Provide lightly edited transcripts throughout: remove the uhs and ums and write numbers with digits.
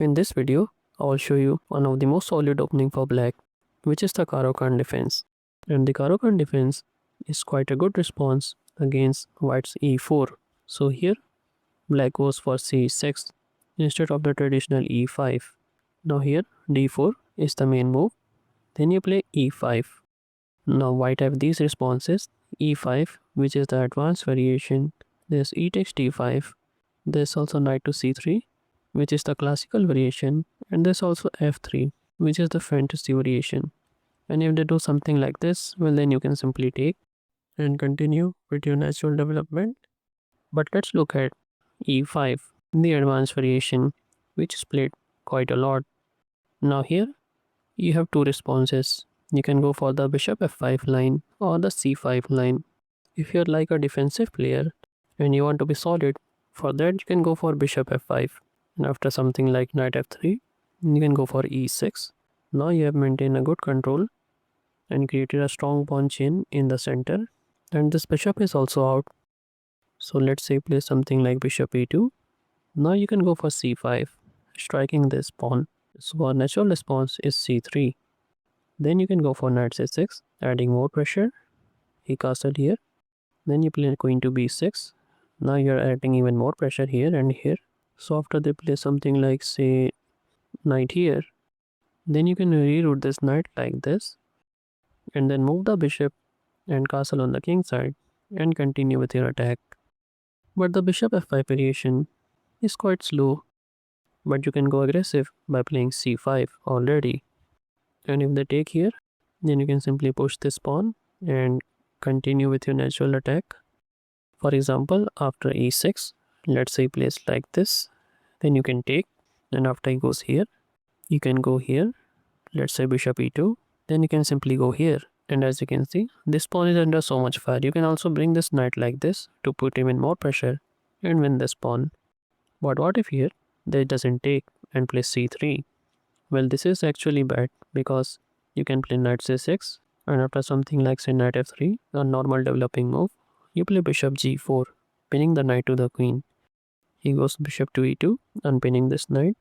In this video, I will show you one of the most solid opening for black, which is the Caro-Kann defense. And the Caro-Kann defense is quite a good response against white's e4. So here, black goes for c6 instead of the traditional e5. Now here, d4 is the main move. Then you play e5. Now white have these responses, e5, which is the advanced variation. There's e takes d5. There's also knight to c3, which is the classical variation, and there's also f3, which is the fantasy variation. And if they do something like this, well, then you can simply take and continue with your natural development. But let's look at e5, the advanced variation, which is played quite a lot. Now here you have two responses. You can go for the bishop f5 line or the c5 line. If you're like a defensive player and you want to be solid, for that you can go for bishop f5. And after something like knight f3, you can go for e6. Now you have maintained a good control and created a strong pawn chain in the center. And this bishop is also out. So let's say play something like bishop e2. Now you can go for c5, striking this pawn. So our natural response is c3. Then you can go for knight c6, adding more pressure. He castled here. Then you play queen to b6. Now you're adding even more pressure here and here. So after they play something like, say, knight here, then you can reroute this knight like this and then move the bishop and castle on the king side and continue with your attack. But the bishop f5 variation is quite slow, but you can go aggressive by playing c5 already. And if they take here, then you can simply push this pawn and continue with your natural attack. For example, after e6, let's say place like this, then you can take, and after he goes here, you can go here, let's say bishop e2, then you can simply go here. And as you can see, this pawn is under so much fire. You can also bring this knight like this to put even more pressure and win this pawn. But what if here they doesn't take and play c3? Well, this is actually bad because you can play knight c6, and after something like say knight f3, a normal developing move, you play bishop g4, pinning the knight to the queen. He goes bishop to e2, unpinning this knight.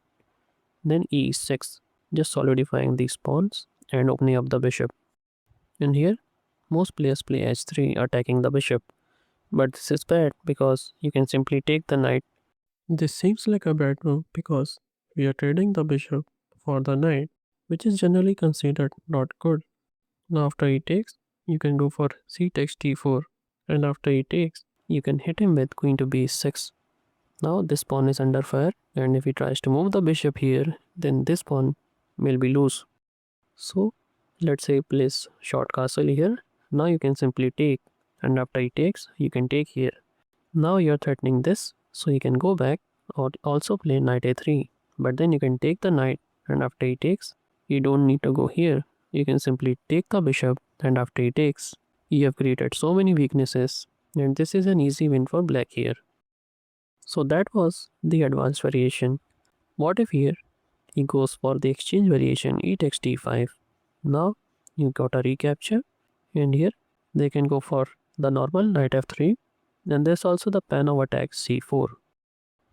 Then e6, just solidifying these pawns and opening up the bishop. And here, most players play h3, attacking the bishop. But this is bad because you can simply take the knight. This seems like a bad move because we are trading the bishop for the knight, which is generally considered not good. Now after he takes, you can go for c takes d4, and after he takes, you can hit him with queen to b6. Now this pawn is under fire, and if he tries to move the bishop here, then this pawn will be loose. So let's say place short castle here. Now you can simply take, and after he takes, you can take here. Now you're threatening this, so you can go back or also play knight a3. But then you can take the knight, and after he takes, you don't need to go here. You can simply take the bishop, and after he takes, you have created so many weaknesses, and this is an easy win for black here. So that was the advanced variation. What if here he goes for the exchange variation e takes d5? Now you got a recapture, and here they can go for the normal knight f3, and there's also the pan over attack c4.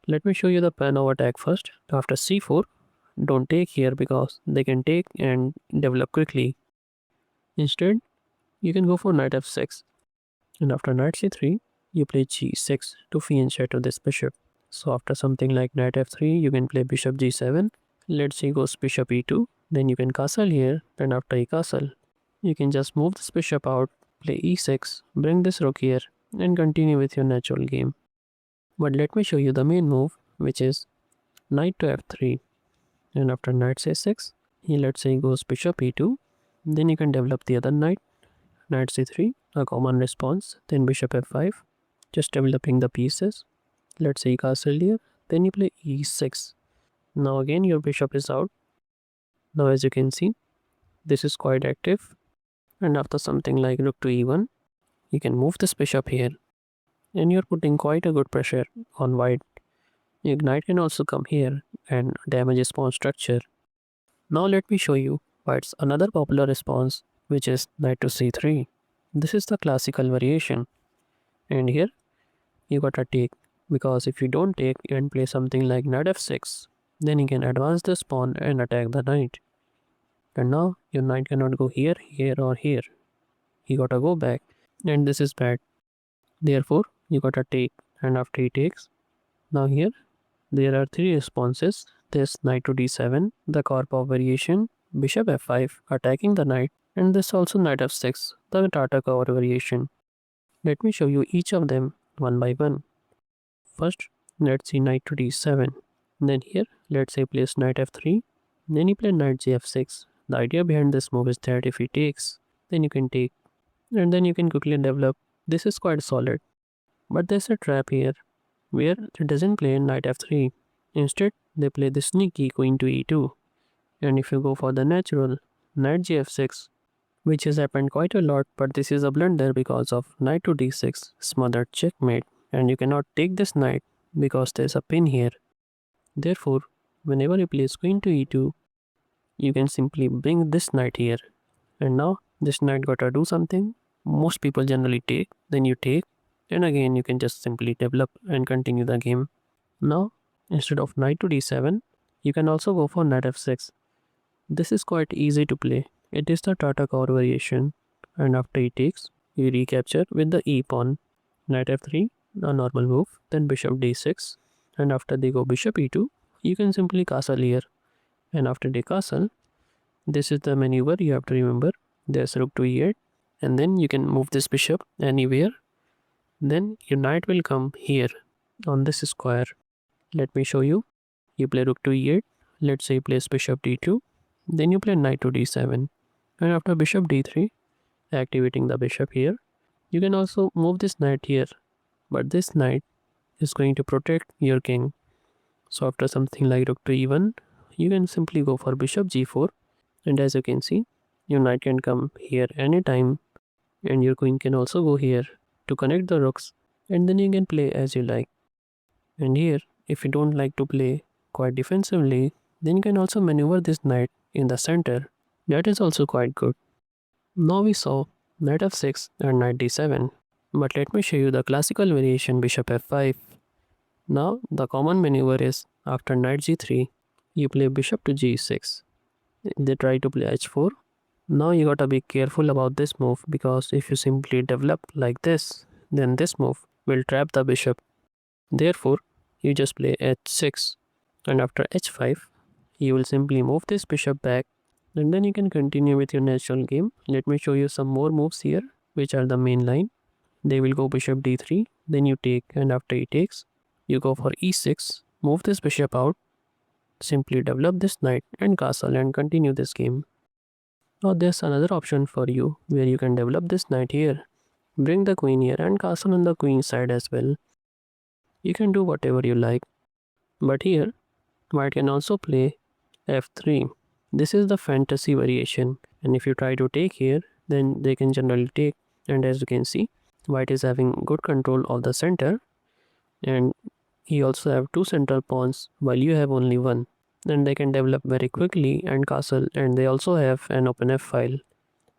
Let me show you the pan over attack first. After c4, don't take here because they can take and develop quickly. Instead, you can go for knight f6, and after knight c3, you play g6 to fianchetto this bishop. So after something like knight f3, you can play bishop g7. Let's say goes bishop e2, then you can castle here, and after you castle, you can just move this bishop out, play e6, bring this rook here, and continue with your natural game. But let me show you the main move, which is knight to f3, and after knight c6, he let's say goes bishop e2, then you can develop the other knight, knight c3, a common response, then bishop f5, just developing the pieces. Let's say castle here, then you play e6. Now again your bishop is out. Now as you can see, this is quite active, and after something like rook to e1, you can move this bishop here, and you're putting quite a good pressure on white. Your knight can also come here and damage his pawn structure. Now let me show you white's another popular response, which is knight to c3. This is the classical variation, and here you gotta take, because if you don't take and play something like knight f6, Then he can advance this pawn and attack the knight. And now your knight cannot go here, here or here. He gotta go back, and this is bad. Therefore, you gotta take, and after he takes, now here there are three responses. This knight to d7, the Karpov variation, bishop f5, attacking the knight, and this also knight f6, the Tartakov variation. Let me show you each of them one by one. First, let's see knight to d7. Then here, let's say place knight f3. Then you play knight gf6. The idea behind this move is that if he takes, then you can take, and then you can quickly develop. This is quite solid. But there's a trap here, where it doesn't play knight f3. Instead, they play the sneaky queen to e2. And if you go for the natural, knight gf6, which has happened quite a lot, but this is a blunder because of knight to d6, smothered checkmate, and you cannot take this knight because there's a pin here. Therefore, whenever you place queen to e2, you can simply bring this knight here. And now, this knight gotta do something. Most people generally take, then you take, and again you can just simply develop and continue the game. Now, instead of knight to d7, you can also go for knight f6. This is quite easy to play. It is the Tartakov variation, and after he takes, you recapture with the e pawn. Knight f3, a normal move, then bishop d6, and after they go bishop e2, you can simply castle here. And after they castle, this is the maneuver you have to remember. There's rook to e8, and then you can move this bishop anywhere. Then your knight will come here on this square. Let me show you. You play rook to e8. Let's say you place bishop d2. Then you play knight to d7. And after bishop d3, activating the bishop here, you can also move this knight here. But this knight is going to protect your king. So after something like rook to e1, you can simply go for bishop g4. And as you can see, your knight can come here anytime. And your queen can also go here to connect the rooks, and then you can play as you like. And here, if you don't like to play quite defensively, then you can also maneuver this knight in the center. That is also quite good. Now we saw knight f6 and knight d7, but let me show you the classical variation bishop f5. Now the common maneuver is after knight g3, you play bishop to g6. They try to play h4. Now you gotta be careful about this move, because if you simply develop like this, then this move will trap the bishop. Therefore, you just play h6, and after h5, you will simply move this bishop back, and then you can continue with your natural game. Let me show you some more moves here, which are the main line. They will go bishop d3, then you take, and after he takes, you go for e6, move this bishop out, simply develop this knight and castle and continue this game. Now there's another option for you where you can develop this knight here, bring the queen here and castle on the queen side as well. You can do whatever you like. But here, white can also play f3. This is the fantasy variation, and if you try to take here, then they can generally take. And as you can see, white is having good control of the center, and he also have two central pawns while you have only one. And they can develop very quickly and castle, and they also have an open f file.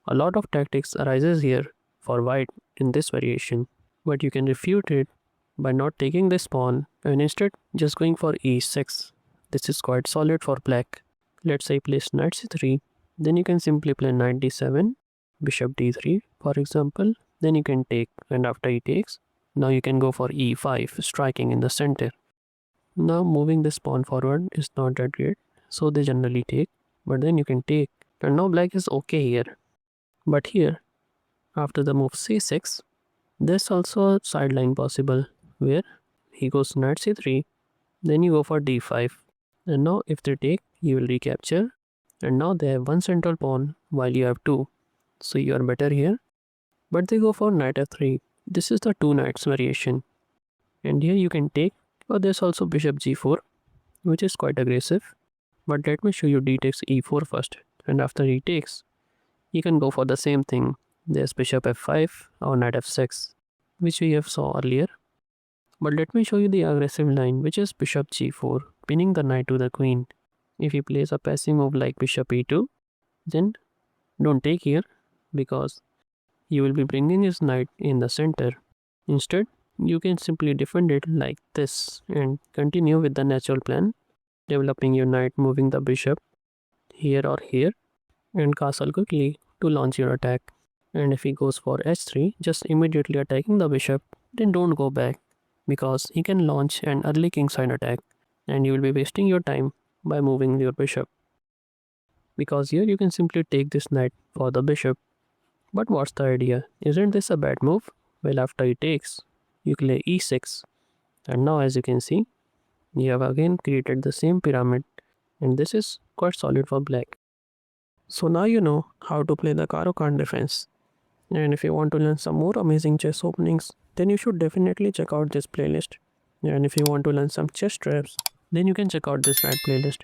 A lot of tactics arises here for white in this variation, but you can refute it by not taking this pawn and instead just going for e6. This is quite solid for black. Let's say place knight c3, then you can simply play knight d7, bishop d3 for example, then you can take, and after he takes, now you can go for e5, striking in the center. Now moving this pawn forward is not that great, so they generally take, but then you can take, and now black is okay here. But here, after the move c6, there's also a sideline possible, where he goes knight c3, then you go for d5, and now if they take, you will recapture, and now they have one central pawn while you have two, so you are better here. But they go for knight f3. This is the two knights variation, and here you can take, or there's also bishop g4, which is quite aggressive. But let me show you d takes e4 first, and after he takes, you can go for the same thing. There's bishop f5 or knight f6, which we have saw earlier. But let me show you the aggressive line, which is bishop g4, pinning the knight to the queen. If he plays a passive move like bishop e2, then don't take here, because you will be bringing his knight in the center. Instead, you can simply defend it like this and continue with the natural plan. developing your knight, moving the bishop here or here, and castle quickly to launch your attack. And if he goes for h3, just immediately attacking the bishop, then don't go back because he can launch an early kingside attack and you will be wasting your time by moving your bishop. Because here you can simply take this knight for the bishop. But what's the idea? Isn't this a bad move? Well, after he takes, you play e6. And now as you can see, you have again created the same pyramid, and this is quite solid for black. So now you know how to play the Caro-Kann defense. And if you want to learn some more amazing chess openings, then you should definitely check out this playlist. And if you want to learn some chess traps, then you can check out this right playlist.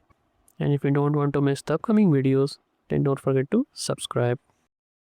And if you don't want to miss the upcoming videos, then don't forget to subscribe.